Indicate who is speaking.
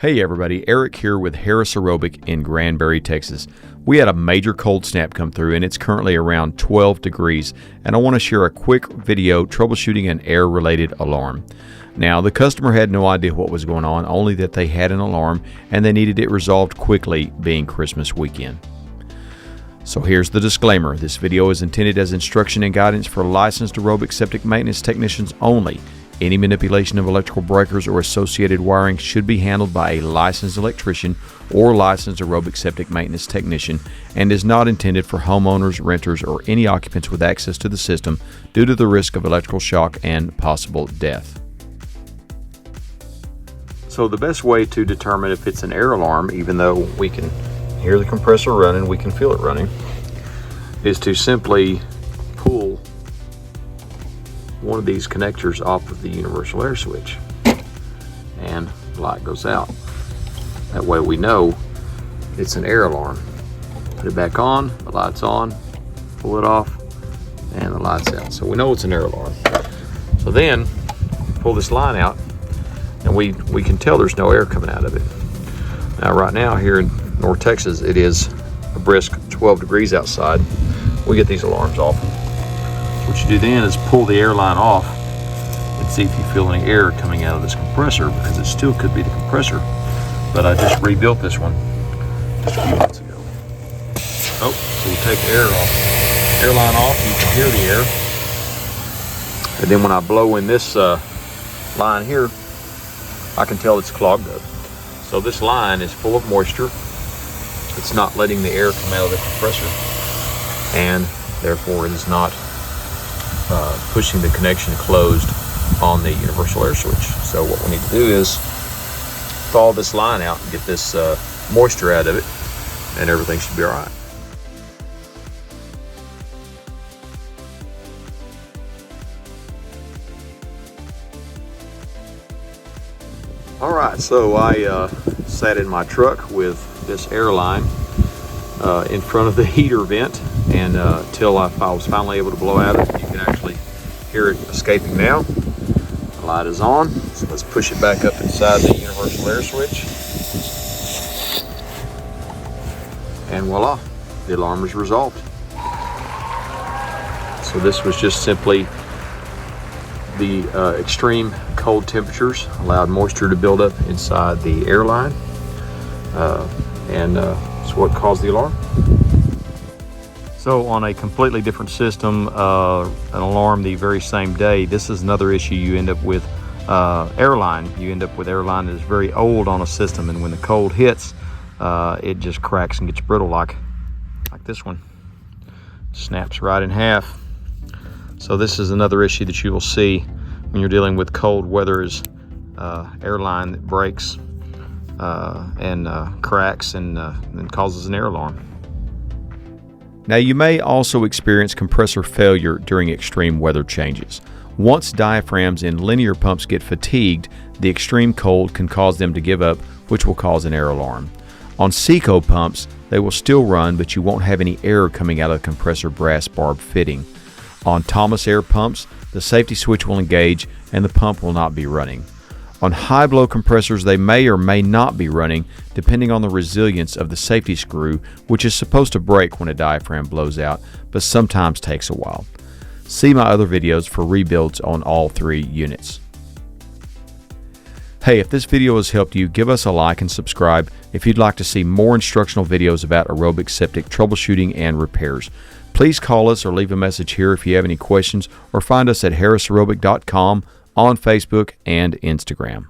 Speaker 1: Hey everybody, Eric here with Harris Aerobic in Granbury, Texas. We had a major cold snap come through and it's currently around 12 degrees, and I want to share a quick video troubleshooting an air-related alarm. Now, the customer had no idea what was going on, only that they had an alarm and they needed it resolved quickly, being Christmas weekend. So here's the disclaimer. This video is intended as instruction and guidance for licensed aerobic septic maintenance technicians only. Any manipulation of electrical breakers or associated wiring should be handled by a licensed electrician or licensed aerobic septic maintenance technician and is not intended for homeowners, renters, or any occupants with access to the system due to the risk of electrical shock and possible death. So the best way to determine if it's an air alarm, even though we can hear the compressor running, we can feel it running, is to simply pull one of these connectors off of the universal air switch and the light goes out. That way we know it's an air alarm. Put it back on, the light's on, pull it off, and the light's out. So we know it's an air alarm. So then pull this line out and we can tell there's no air coming out of it. Now right now here in North Texas, it is a brisk 12 degrees outside. We get these alarms off. What you do then is pull the air line off and see if you feel any air coming out of this compressor, because it still could be the compressor. But I just rebuilt this one just a few months ago. Oh, so we take the air off. Air line off, you can hear the air. And then when I blow in this line here, I can tell it's clogged up. So this line is full of moisture. It's not letting the air come out of the compressor, and therefore it is not pushing the connection closed on the universal air switch. So what we need to do is thaw this line out and get this moisture out of it, and everything should be all right. All right, so I sat in my truck with this air line in front of the heater vent, and till I was finally able to blow out it. You can actually hear it escaping now. The light is on, so let's push it back up inside the universal air switch. And voila, the alarm is resolved. So this was just simply the extreme cold temperatures allowed moisture to build up inside the airline, and it's what caused the alarm. So on a completely different system, an alarm the very same day, this is another issue you end up with. Airline, you end up with airline that is very old on a system, and when the cold hits, it just cracks and gets brittle like this one. Snaps right in half. So this is another issue that you will see when you're dealing with cold weather, is airline that breaks and cracks and causes an air alarm. Now, you may also experience compressor failure during extreme weather changes. Once diaphragms in linear pumps get fatigued, the extreme cold can cause them to give up, which will cause an air alarm. On Seco pumps, they will still run, but you won't have any air coming out of the compressor brass barb fitting. On Thomas Air pumps, the safety switch will engage and the pump will not be running. On high blow compressors, they may or may not be running, depending on the resilience of the safety screw, which is supposed to break when a diaphragm blows out, but sometimes takes a while. See my other videos for rebuilds on all three units. Hey, if this video has helped you, give us a like and subscribe if you'd like to see more instructional videos about aerobic septic troubleshooting and repairs. Please call us or leave a message here if you have any questions, or find us at harrisaerobic.com on Facebook and Instagram.